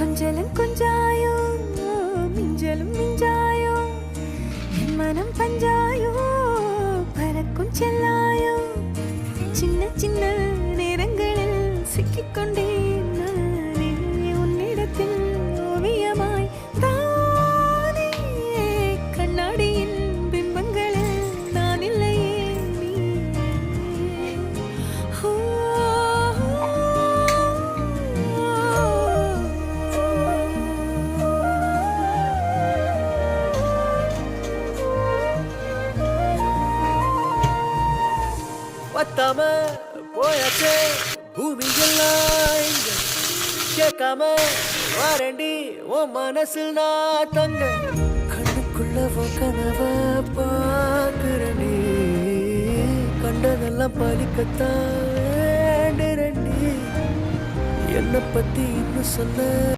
கொஞ்சலும் கொஞ்சாயோ மிஞ்சலும் மிஞ்சாயோ என் மனம் பஞ்சாயோ பறக்கும் செல்லாயோ சின்ன சின்ன நேரங்களில் சிக்கிக்கொண்டேன் நானே உன்னிடத்தில் ஓவியமாய் தானே கண்ணாடியின் பிம்பங்களில் நான் இல்லையே நீ பத்தாம போயாச்சே பூமி எல்லாம் இங்க கேட்காம வாரண்டி உன் மனசில் நான் தங்க கண்ணுக்குள்ள உன் கனவ பாக்குறனே கண்டதெல்லாம் பலிக்கத்தான் வேண்டுறண்டி என்னை பத்தி இன்னும் சொல்ல